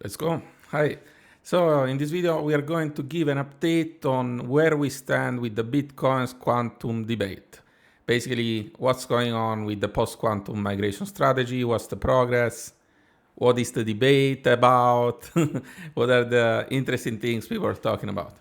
Let's go. Hi. So in this video, we are going to give an update on where we stand with the Bitcoin's quantum debate. Basically, what's going on with the post-quantum migration strategy, what's the progress, what is the debate about, what are the interesting things people are talking about.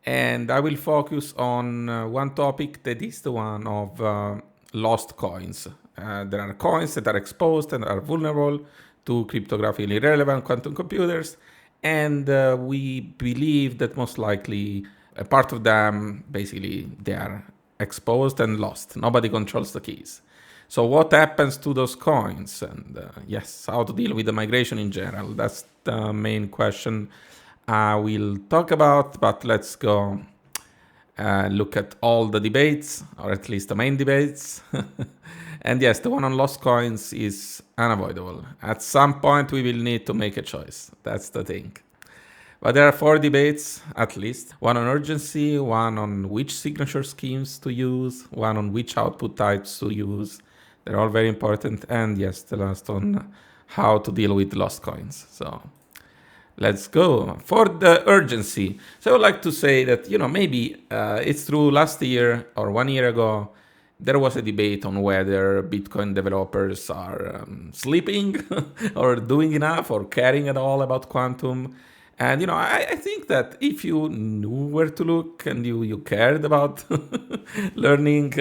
And I will focus on one topic that is the one of lost coins. There are coins that are exposed and are vulnerable to cryptographically relevant quantum computers, and we believe that most likely a part of them, basically, they are exposed and lost. Nobody controls the keys. So what happens to those coins? And yes, how to deal with the migration in general. That's the main question I will talk about, but let's go look at all the debates, or at least the main debates. And yes, the one on lost coins is unavoidable. At some point, we will need to make a choice. That's the thing. But there are 4 debates, at least. One on urgency, one on which signature schemes to use, one on which output types to use. They're all very important. And yes, the last on how to deal with lost coins. So let's go. For the urgency, so I would like to say that, maybe it's true last year or 1 year ago, there was a debate on whether Bitcoin developers are sleeping or doing enough or caring at all about quantum. And, I think that if you knew where to look and you cared about learning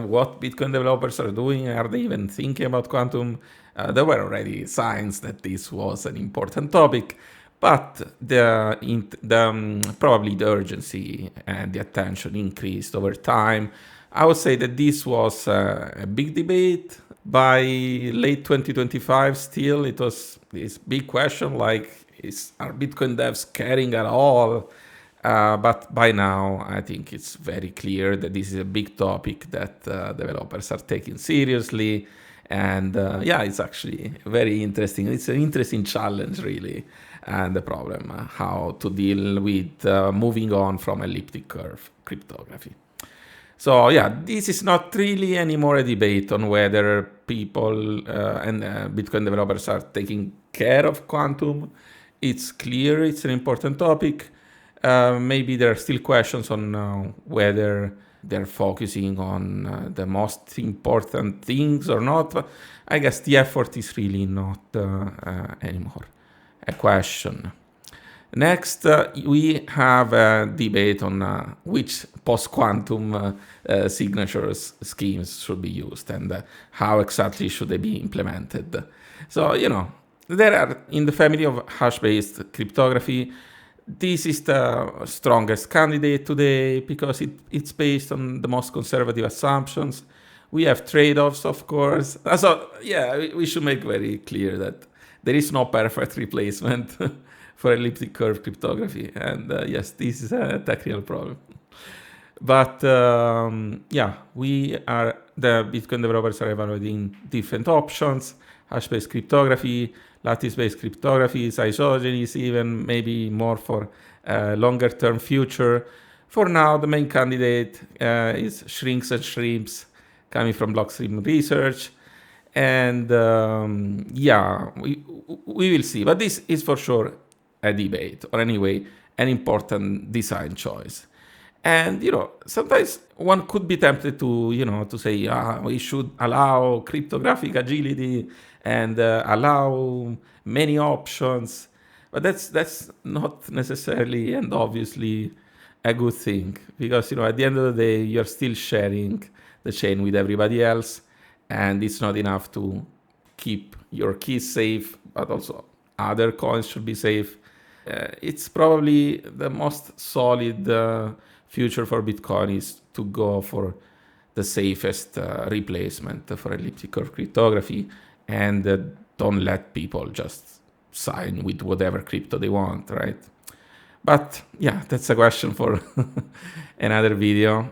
what Bitcoin developers are doing, are they even thinking about quantum, there were already signs that this was an important topic. But probably the urgency and the attention increased over time. I would say that this was a big debate. By late 2025, still, it was this big question like, are Bitcoin devs caring at all? But by now, I think it's very clear that this is a big topic that developers are taking seriously. And yeah, it's actually very interesting. It's an interesting challenge, really. And the problem, how to deal with moving on from elliptic curve cryptography. So yeah, this is not really anymore a debate on whether people and Bitcoin developers are taking care of quantum. It's clear it's an important topic. Maybe there are still questions on whether they're focusing on the most important things or not. But I guess the effort is really not anymore a question. Next, we have a debate on which post-quantum signatures schemes should be used and how exactly should they be implemented. So, there are, in the family of hash-based cryptography, this is the strongest candidate today because it's based on the most conservative assumptions. We have trade-offs, of course. So, yeah, we should make very clear that there is no perfect replacement for elliptic curve cryptography. And yes, this is a technical problem. But yeah, the Bitcoin developers are evaluating different options: hash-based cryptography, lattice-based cryptography, isogenies, even maybe more for longer-term future. For now, the main candidate is shrinks and shrimps, coming from Blockstream Research. And yeah, we will see. But this is for sure a debate, or anyway, an important design choice. And, sometimes one could be tempted to say, we should allow cryptographic agility and allow many options. But that's not necessarily and obviously a good thing, because, at the end of the day, you're still sharing the chain with everybody else, and it's not enough to keep your keys safe, but also other coins should be safe. It's probably the most solid future for Bitcoin is to go for the safest replacement for elliptic curve cryptography, and don't let people just sign with whatever crypto they want, right? But yeah, that's a question for another video.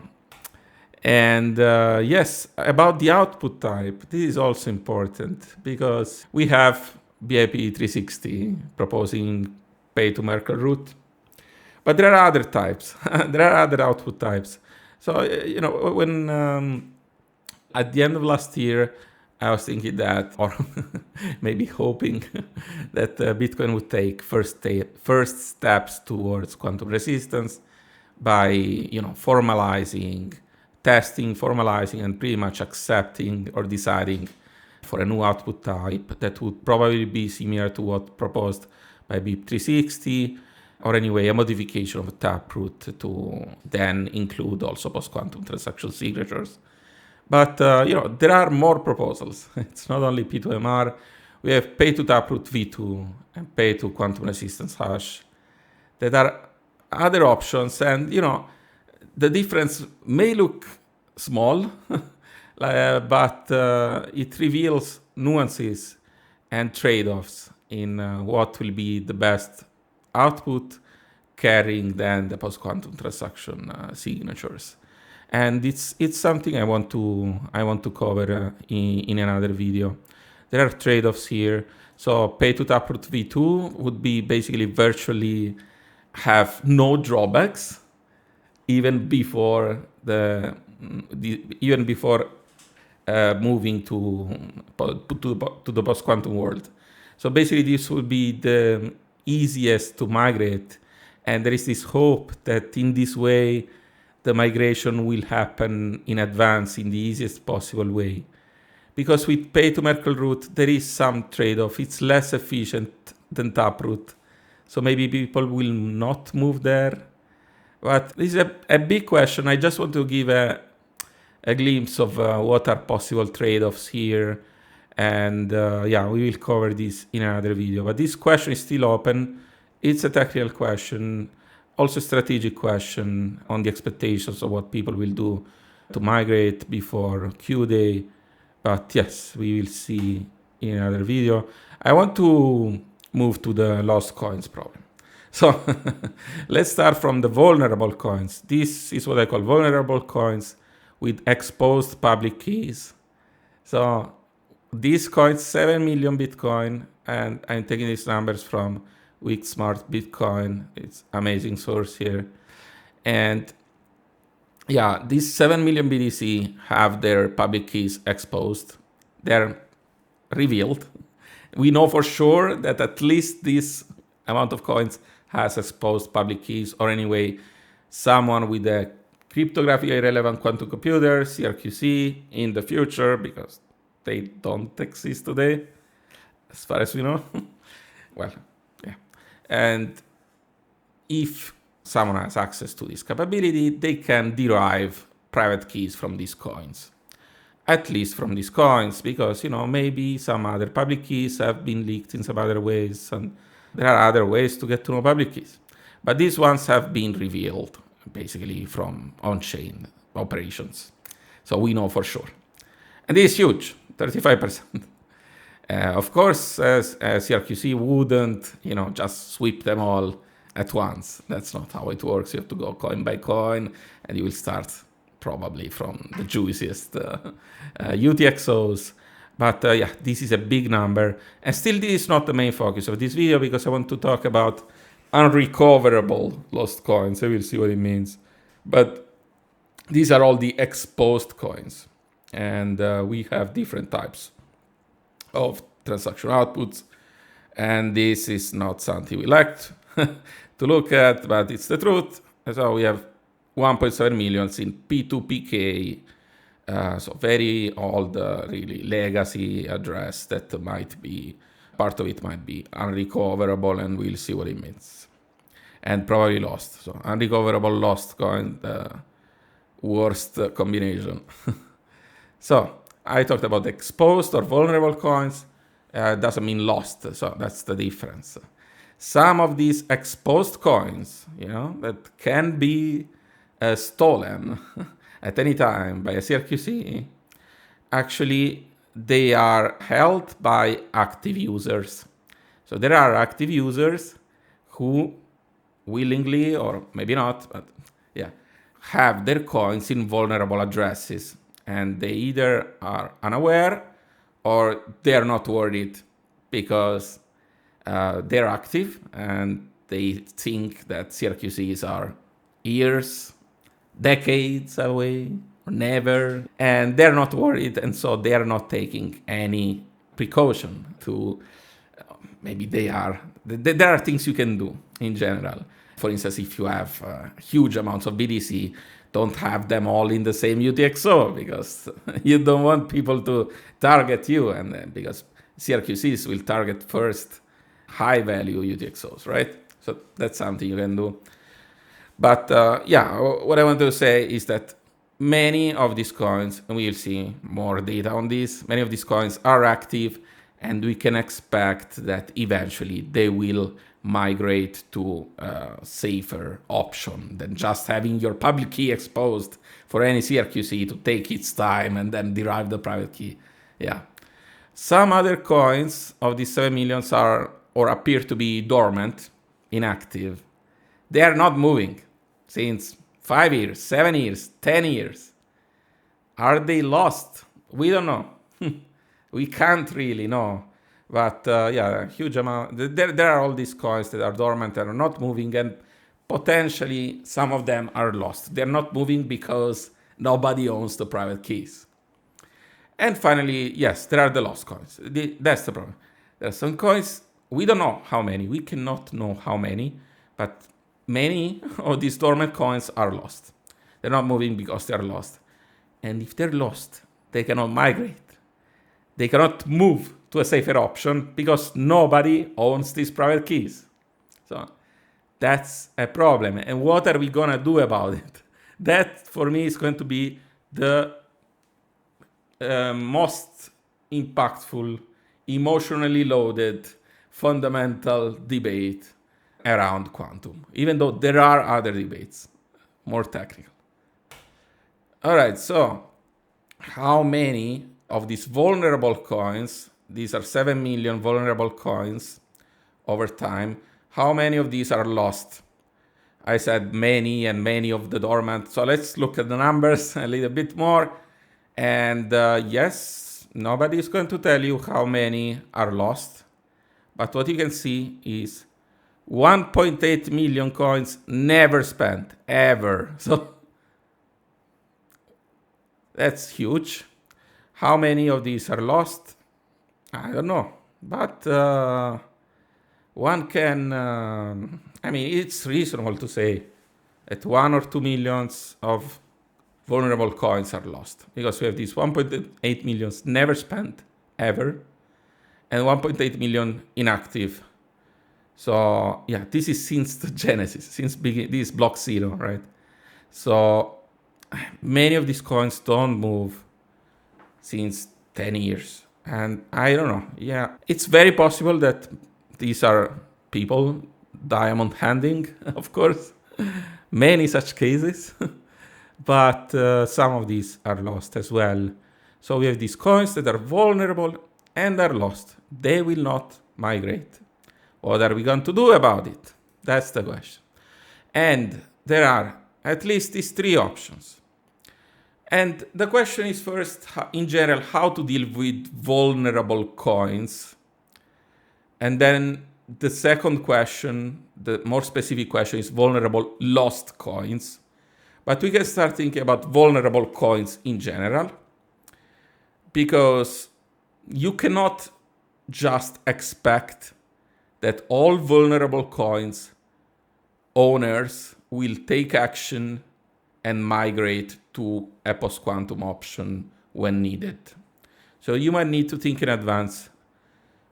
And yes, about the output type, this is also important because we have BIP 360 proposing pay to Merkle root. But there are other types. There are other output types. So, when at the end of last year, I was thinking that, or maybe hoping that Bitcoin would take first steps towards quantum resistance by, formalizing, testing, formalizing, and pretty much accepting or deciding for a new output type that would probably be similar to what proposed by BIP 360, or anyway, a modification of Taproot to then include also post-quantum transaction signatures. But, there are more proposals. It's not only P2MR. We have pay to Taproot V2 and pay to quantum resistance hash. That are other options. And, the difference may look small, but it reveals nuances and trade-offs in what will be the best output carrying then the post-quantum transaction signatures. And it's something I want to cover in another video. There are trade-offs here. So pay to Taproot V2 would be basically virtually have no drawbacks even before moving to the post-quantum world. So basically this will be the easiest to migrate, and there is this hope that in this way the migration will happen in advance in the easiest possible way. Because with pay to Merkle root, there is some trade-off. It's less efficient than Taproot. So maybe people will not move there. But this is a big question. I just want to give a glimpse of what are possible trade-offs here. And we will cover this in another video. But this question is still open. It's a technical question, also a strategic question on the expectations of what people will do to migrate before Q Day. But yes, we will see in another video. I want to move to the lost coins problem. So let's start from the vulnerable coins. This is what I call vulnerable coins with exposed public keys. So these coins, 7 million Bitcoin, and I'm taking these numbers from Wixmart Bitcoin. It's amazing source here. And yeah, these 7 million BTC have their public keys exposed. They're revealed. We know for sure that at least this amount of coins has exposed public keys, or anyway, someone with a cryptography relevant quantum computer, CRQC, in the future, because they don't exist today, as far as we know. Well, yeah. And if someone has access to this capability, they can derive private keys from these coins. At least from these coins, because, maybe some other public keys have been leaked in some other ways, and there are other ways to get to know public keys. But these ones have been revealed, basically, from on-chain operations. So we know for sure. And this is huge, 35%. Of course, CRQC wouldn't, just sweep them all at once. That's not how it works. You have to go coin by coin, and you will start probably from the juiciest UTXOs. But this is a big number. And still, this is not the main focus of this video, because I want to talk about unrecoverable lost coins. I will see what it means. But these are all the exposed coins. And we have different types of transaction outputs. And this is not something we like to look at, but it's the truth. So we have 1.7 million in P2PK. So very old, really legacy address that might be, part of it might be unrecoverable, and we'll see what it means. And probably lost. So unrecoverable lost coin, the worst combination. So I talked about exposed or vulnerable coins. Doesn't mean lost, so that's the difference. Some of these exposed coins, that can be stolen at any time by a CRQC, actually they are held by active users. So there are active users who willingly, or maybe not, but have their coins in vulnerable addresses. And they either are unaware or they are not worried because they're active and they think that CRQCs are years, decades away, never, and they're not worried, and so they are not taking any precaution to, maybe they are, there are things you can do in general. For instance, if you have huge amounts of BTC, don't have them all in the same UTXO, because you don't want people to target you, and because CRQCs will target first high value UTXOs, right? So that's something you can do. But yeah, what I want to say is that many of these coins, and we'll see more data on this, many of these coins are active, and we can expect that eventually they will migrate to a safer option than just having your public key exposed for any CRQC to take its time and then derive the private key. Yeah. Some other coins of these 7 millions are or appear to be dormant, inactive. They are not moving since 5 years, 7 years, 10 years. Are they lost? We don't know. We can't really know. But yeah, huge amount. There are all these coins that are dormant and are not moving, and potentially some of them are lost. They're not moving because nobody owns the private keys. And finally, yes, there are the lost coins. That's the problem. There are some coins, we don't know how many. We cannot know how many, but many of these dormant coins are lost. They're not moving because they're lost. And if they're lost, they cannot migrate. They cannot move to a safer option because nobody owns these private keys. So that's a problem. And what are we going to do about it? That, for me, is going to be the most impactful, emotionally loaded, fundamental debate around quantum, even though there are other debates, more technical. All right, so how many of these vulnerable coins, these are 7 million vulnerable coins over time, how many of these are lost? I said many and many of the dormant. So let's look at the numbers a little bit more. And yes, nobody is going to tell you how many are lost. But what you can see is 1.8 million coins never spent, ever. So that's huge. How many of these are lost? I don't know. But one can, I mean, it's reasonable to say that 1 or 2 millions of vulnerable coins are lost, because we have these 1.8 millions never spent, ever, and 1.8 million inactive. So yeah, this is since the genesis, since this is block 0, right? So many of these coins don't move since 10 years. And I don't know, yeah, it's very possible that these are people diamond handing, of course, many such cases. But some of these are lost as well. So we have these coins that are vulnerable and are lost. They will not migrate. What are we going to do about it? That's the question. And there are at least these 3 options. And the question is first, in general, how to deal with vulnerable coins. And then the second question, the more specific question, is vulnerable lost coins. But we can start thinking about vulnerable coins in general, because you cannot just expect that all vulnerable coins owners will take action and migrate to a post-quantum option when needed. So you might need to think in advance,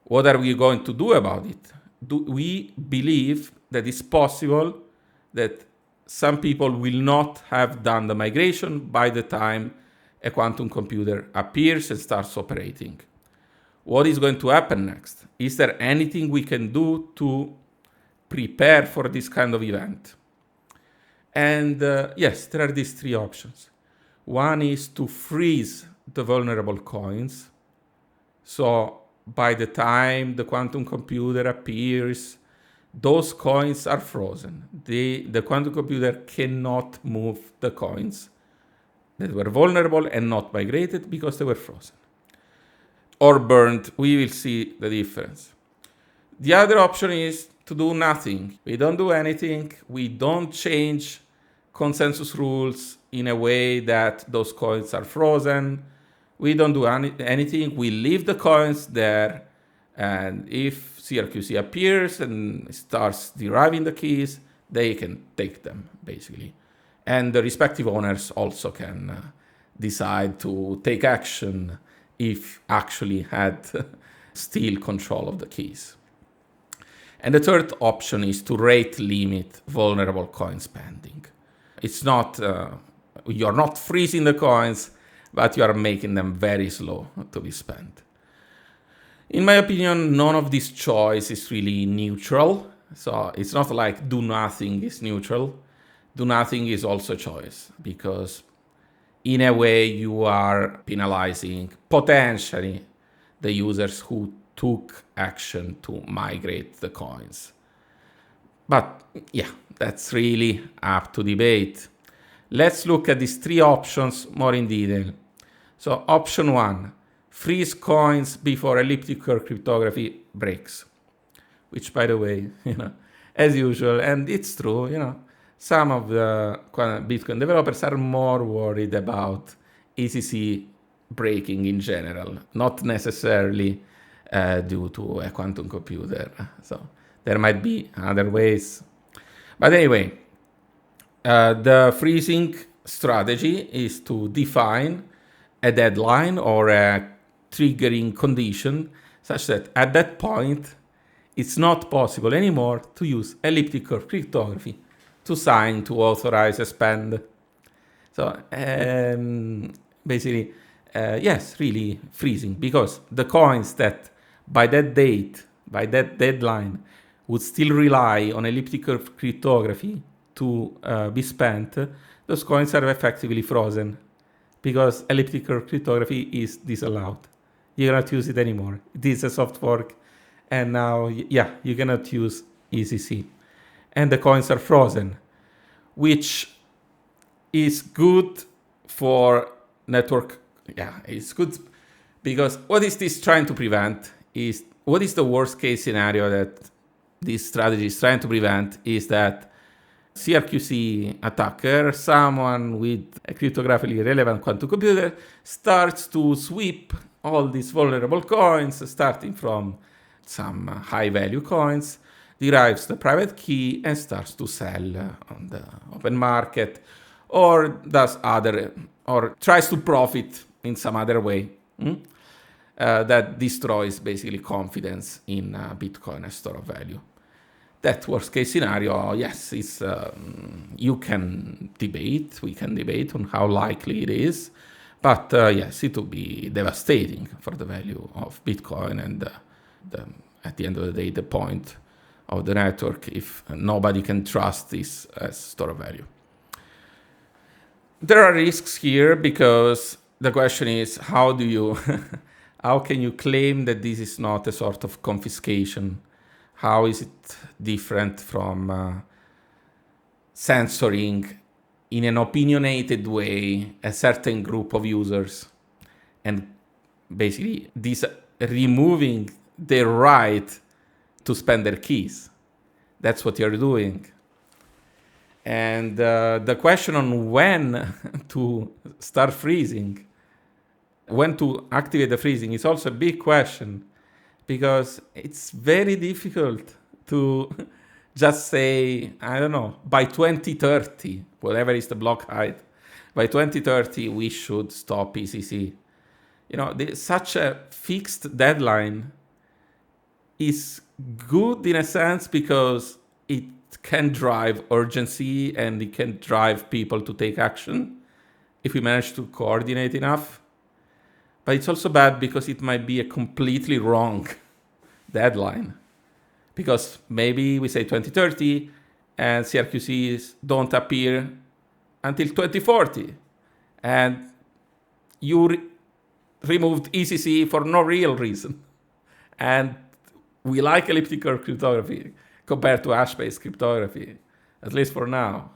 what are we going to do about it? Do we believe that it's possible that some people will not have done the migration by the time a quantum computer appears and starts operating? What is going to happen next? Is there anything we can do to prepare for this kind of event? And yes, there are these 3 options. One is to freeze the vulnerable coins. So by the time the quantum computer appears, those coins are frozen. The quantum computer cannot move the coins that were vulnerable and not migrated because they were frozen or burned. We will see the difference. The other option is to do nothing. We don't do anything. We don't change consensus rules in a way that those coins are frozen. We don't do anything. We leave the coins there. And if CRQC appears and starts deriving the keys, they can take them, basically. And the respective owners also can decide to take action if actually had still control of the keys. And the third option is to rate limit vulnerable coin spending. It's not, you're not freezing the coins, but you are making them very slow to be spent. In my opinion, none of this choice is really neutral. So it's not like do nothing is neutral. Do nothing is also a choice, because in a way you are penalizing potentially the users who took action to migrate the coins. But yeah, that's really up to debate. Let's look at these three options more in detail. So option 1, freeze coins before elliptic cryptography breaks. Which, by the way, as usual, and it's true, some of the Bitcoin developers are more worried about ECC breaking in general, not necessarily due to a quantum computer. So there might be other ways. But anyway, the freezing strategy is to define a deadline or a triggering condition such that at that point, it's not possible anymore to use elliptic cryptography to sign to authorize a spend. So basically, yes, really freezing, because the coins that by that date, by that deadline, would still rely on elliptic cryptography to be spent, those coins are effectively frozen because elliptic cryptography is disallowed. You cannot use it anymore. It is a soft fork, and now, yeah, you cannot use ECC. And the coins are frozen, which is good for network. Yeah, it's good because what is this trying to prevent is, what is the worst case scenario that this strategy is trying to prevent is that CRQC attacker, someone with a cryptographically relevant quantum computer, starts to sweep all these vulnerable coins, starting from some high value coins, derives the private key and starts to sell on the open market, or does other, or tries to profit in some other way that destroys basically confidence in Bitcoin as store of value. That worst case scenario, yes, it's, we can debate on how likely it is, but yes, it will be devastating for the value of Bitcoin and at the end of the day, the point of the network if nobody can trust this as store of value. There are risks here because the question is, how do you, how can you claim that this is not a sort of confiscation? How is it different from censoring in an opinionated way a certain group of users and basically removing their right to spend their keys? That's what you're doing. And the question on when to start freezing, when to activate the freezing is also a big question, because it's very difficult to just say, I don't know, by 2030, whatever is the block height, by 2030, we should stop ECC. Such a fixed deadline is good in a sense because it can drive urgency and it can drive people to take action if we manage to coordinate enough. But it's also bad because it might be a completely wrong deadline. Because maybe we say 2030 and CRQCs don't appear until 2040. And you removed ECC for no real reason. And we like elliptic cryptography compared to hash-based cryptography, at least for now.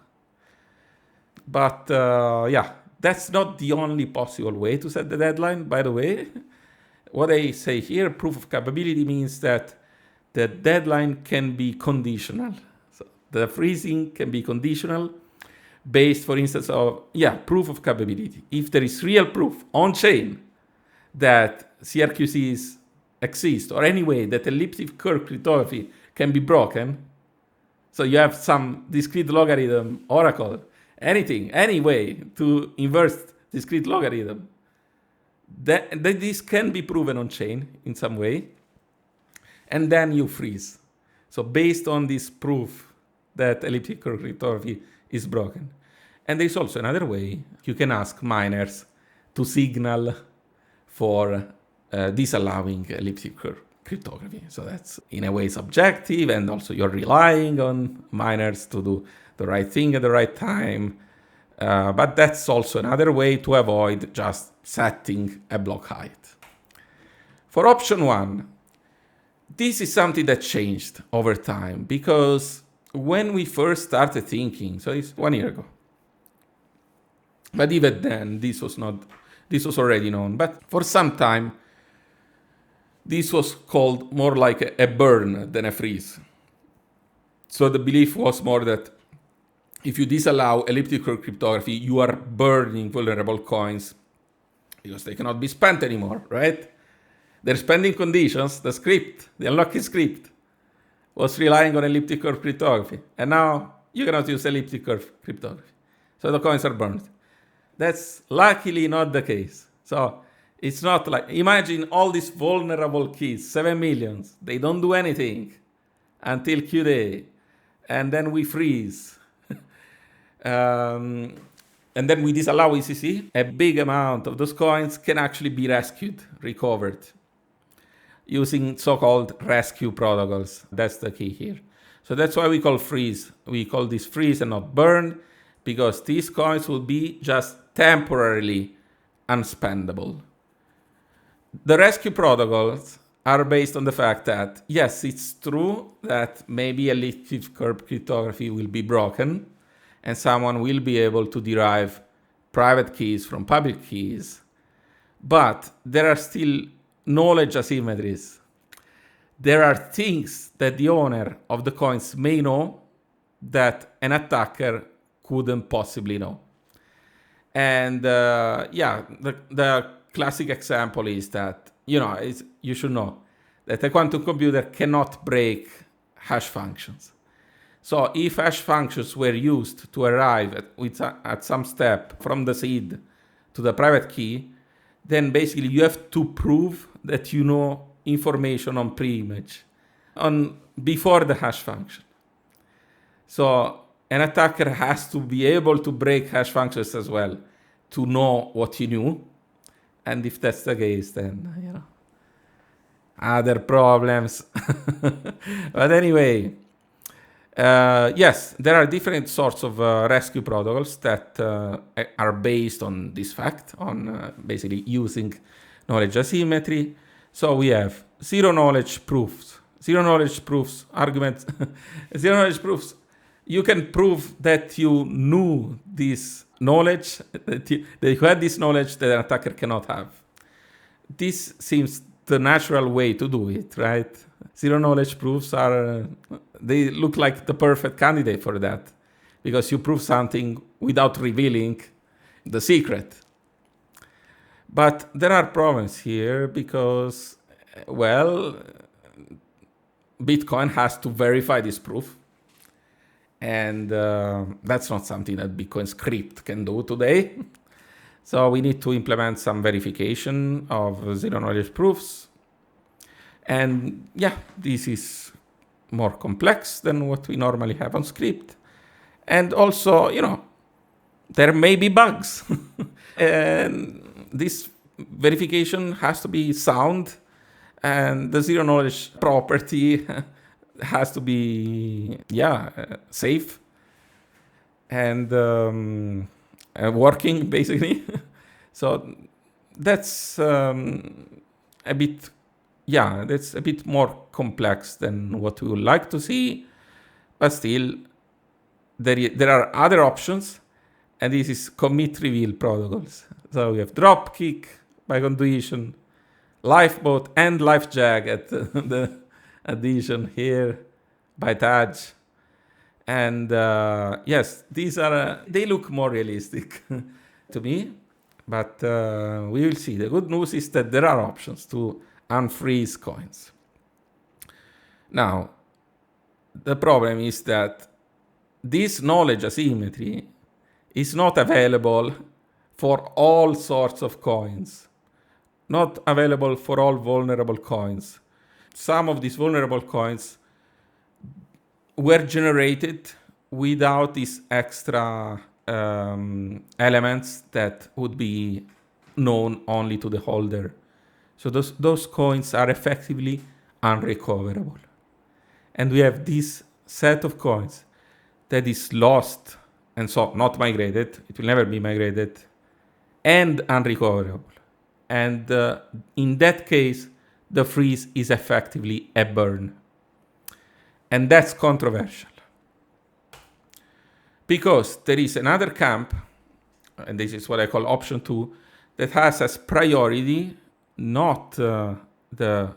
But yeah, that's not the only possible way to set the deadline, by the way. What I say here, proof of capability, means that the deadline can be conditional. So the freezing can be conditional based, for instance, of, proof of capability. If there is real proof on chain that CRQCs exist, or any way that elliptic curve cryptography can be broken, so you have some discrete logarithm oracle, anything, any way to invert discrete logarithm, that this can be proven on chain in some way, and then you freeze. So based on this proof that elliptic curve cryptography is broken. And there's also another way. You can ask miners to signal for disallowing elliptic curve cryptography. So that's in a way subjective, and also you're relying on miners to do the right thing at the right time. But that's also another way to avoid just setting a block height. For option 1, this is something that changed over time, because when we first started thinking, so it's 1 year ago, but even then, this was already known. But for some time, this was called more like a burn than a freeze. So the belief was more that if you disallow elliptic curve cryptography, you are burning vulnerable coins because they cannot be spent anymore, right? Their spending conditions, the script, the unlocking script, was relying on elliptic curve cryptography. And now you cannot use elliptic curve cryptography. So the coins are burned. That's luckily not the case. So it's not like, imagine all these vulnerable keys, 7 million, they don't do anything until Q day, and then we freeze. And then we disallow ECC. A big amount of those coins can actually be rescued, recovered, using so-called rescue protocols. That's the key here. So that's why we call freeze. We call this freeze and not burn, because these coins will be just temporarily unspendable. The rescue protocols are based on the fact that, yes, it's true that maybe elliptic curve cryptography will be broken, and someone will be able to derive private keys from public keys, but there are still knowledge asymmetries. There are things that the owner of the coins may know that an attacker couldn't possibly know. And the classic example is that, you should know that a quantum computer cannot break hash functions. So if hash functions were used to arrive at some step from the seed to the private key, then basically you have to prove that you know information on pre-image before the hash function. So an attacker has to be able to break hash functions as well to know what you knew. And if that's the case, then, other problems. But anyway, yes, there are different sorts of rescue protocols that are based on this fact, on basically using knowledge asymmetry. So we have zero knowledge proofs, arguments, zero knowledge proofs. You can prove that you knew this knowledge, that you had this knowledge that an attacker cannot have. This seems the natural way to do it, right? Zero knowledge proofs they look like the perfect candidate for that, because you prove something without revealing the secret. But there are problems here because, Bitcoin has to verify this proof. And that's not something that Bitcoin script can do today. So we need to implement some verification of zero knowledge proofs. And this is more complex than what we normally have on script. And also, there may be bugs. And this verification has to be sound. And the zero knowledge property has to be, safe and working, basically. So that's a bit more complex than what we would like to see. But still, there are other options, and this is commit reveal protocols. So we have dropkick by condition, lifeboat and lifejag at the addition here by Taj. And yes, they look more realistic to me, but we will see. The good news is that there are options to unfreeze coins. Now, the problem is that this knowledge asymmetry is not available for all sorts of coins, not available for all vulnerable coins. Some of these vulnerable coins were generated without these extra elements that would be known only to the holder. So those coins are effectively unrecoverable. And we have this set of coins that is lost, and so not migrated, it will never be migrated, and unrecoverable. And in that case, the freeze is effectively a burn. And that's controversial. Because there is another camp, and this is what I call option 2, that has as priority not the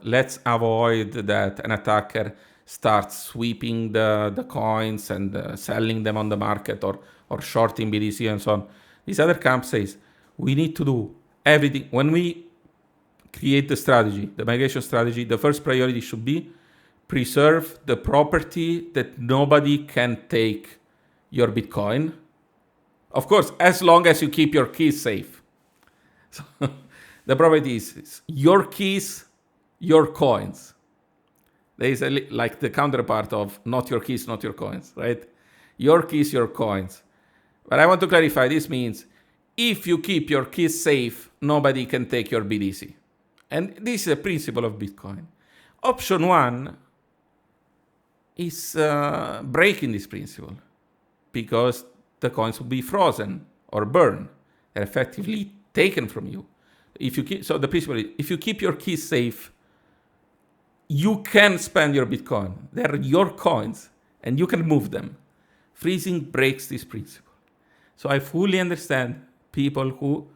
let's avoid that an attacker starts sweeping the coins and selling them on the market or shorting BTC and so on. This other camp says we need to do everything. When we create the strategy, the migration strategy, the first priority should be preserve the property that nobody can take your Bitcoin. Of course, as long as you keep your keys safe. So the property is your keys, your coins. There is like the counterpart of not your keys, not your coins, right? Your keys, your coins. But I want to clarify, this means if you keep your keys safe, nobody can take your BTC. And this is a principle of Bitcoin. Option 1 is breaking this principle because the coins will be frozen or burned. They're effectively taken from you. So the principle is, if you keep your keys safe, you can spend your Bitcoin. They're your coins, and you can move them. Freezing breaks this principle. So I fully understand people who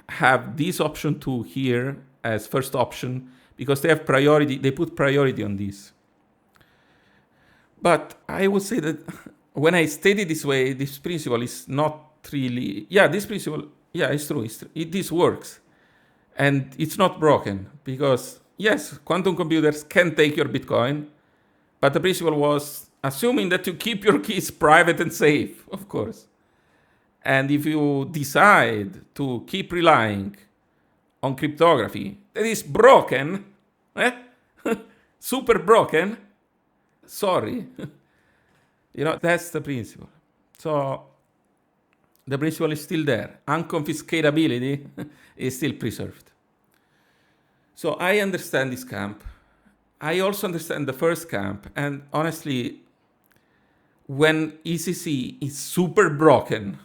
have this option 2 here as first option because they have priority. They put priority on this. But I would say that when I state it this way, this principle is not really... this principle, it's true. This works. And it's not broken because, yes, quantum computers can take your Bitcoin, but the principle was assuming that you keep your keys private and safe, of course. And if you decide to keep relying on cryptography that is broken, super broken, sorry. That's the principle. So the principle is still there. Unconfiscatability is still preserved. So I understand this camp. I also understand the first camp. And honestly, when ECC is super broken,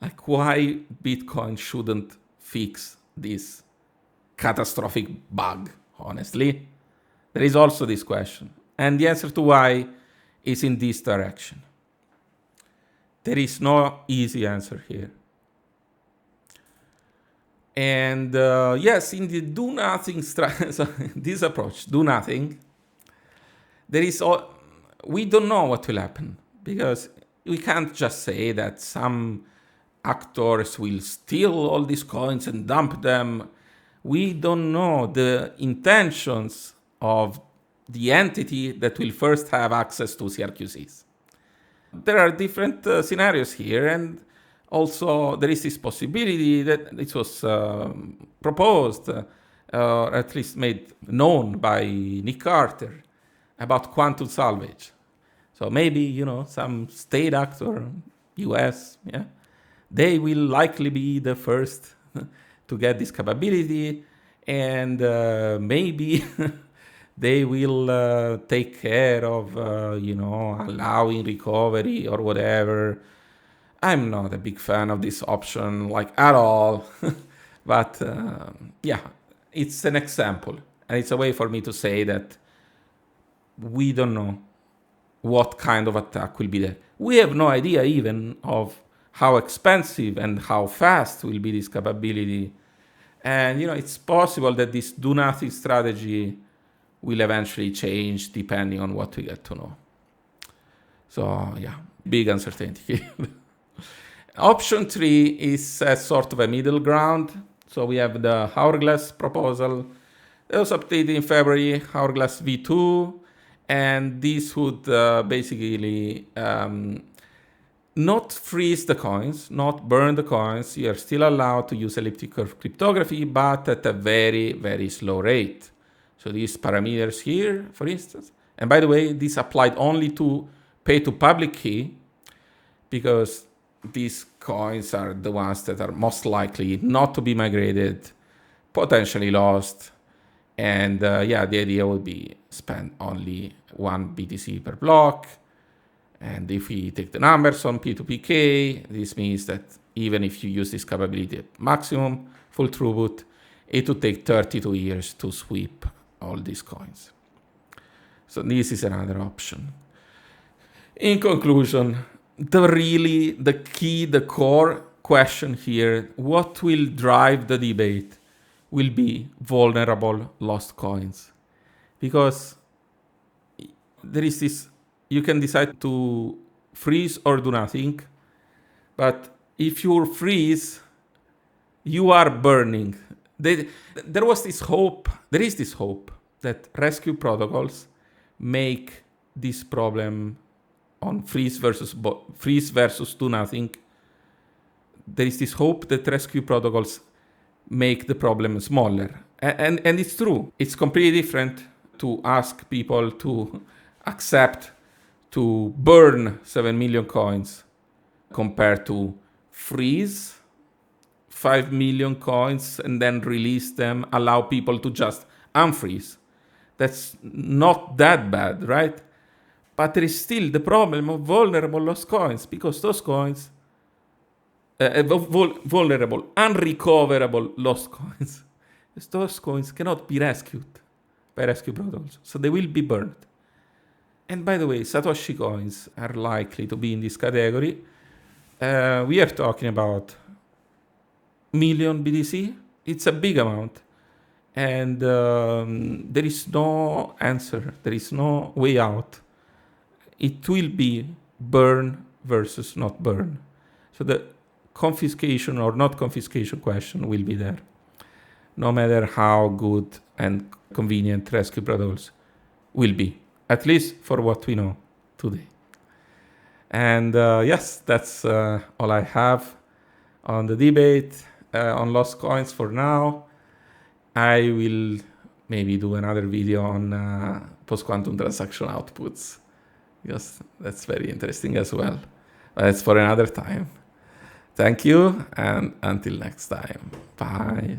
like why Bitcoin shouldn't fix this catastrophic bug, honestly? There is also this question. And the answer to why is in this direction. There is no easy answer here. And yes, in the do nothing this approach, do nothing, we don't know what will happen because we can't just say that some actors will steal all these coins and dump them. We don't know the intentions of the entity that will first have access to CRQCs. There are different scenarios here, and also there is this possibility that this was proposed, or at least made known by Nick Carter, about quantum salvage. So maybe, some state actor, US, they will likely be the first to get this capability, and maybe they will take care of, allowing recovery or whatever. I'm not a big fan of this option, at all. But it's an example. And it's a way for me to say that we don't know what kind of attack will be there. We have no idea even of how expensive and how fast will be this capability. And, it's possible that this do-nothing strategy will eventually change depending on what we get to know. So yeah, big uncertainty here. Option 3 is a sort of a middle ground. So we have the Hourglass proposal. It was updated in February, Hourglass V2, and this would basically not freeze the coins, not burn the coins. You are still allowed to use elliptic curve cryptography, but at a very, very slow rate. So these parameters here, for instance, and by the way, this applied only to pay to public key, because these coins are the ones that are most likely not to be migrated, potentially lost. And yeah, the idea would be spend only 1 BTC per block. And if we take the numbers on P2PK, this means that even if you use this capability at maximum full throughput, it would take 32 years to sweep all these coins. So this is another option. In conclusion, the key, the core question here, what will drive the debate will be vulnerable lost coins. Because there is this, you can decide to freeze or do nothing, but if you freeze, you are burning. There is this hope that rescue protocols make this problem on freeze versus do nothing. There is this hope that rescue protocols make the problem smaller. And it's true. It's completely different to ask people to accept to burn 7 million coins compared to freeze 5 million coins and then release them, allow people to just unfreeze. That's not that bad, right? But there is still the problem of vulnerable lost coins, because those coins, vulnerable, unrecoverable lost coins, those coins cannot be rescued by rescue protocols, so they will be burned. And by the way, Satoshi coins are likely to be in this category. We are talking about million BTC. It's a big amount. And there is no answer. There is no way out. It will be burn versus not burn. So the confiscation or not confiscation question will be there, no matter how good and convenient rescue protocols will be, at least for what we know today. And yes, that's all I have on the debate on lost coins for now. I will maybe do another video on post-quantum transaction outputs, because that's very interesting as well. But that's for another time. Thank you, and until next time. Bye.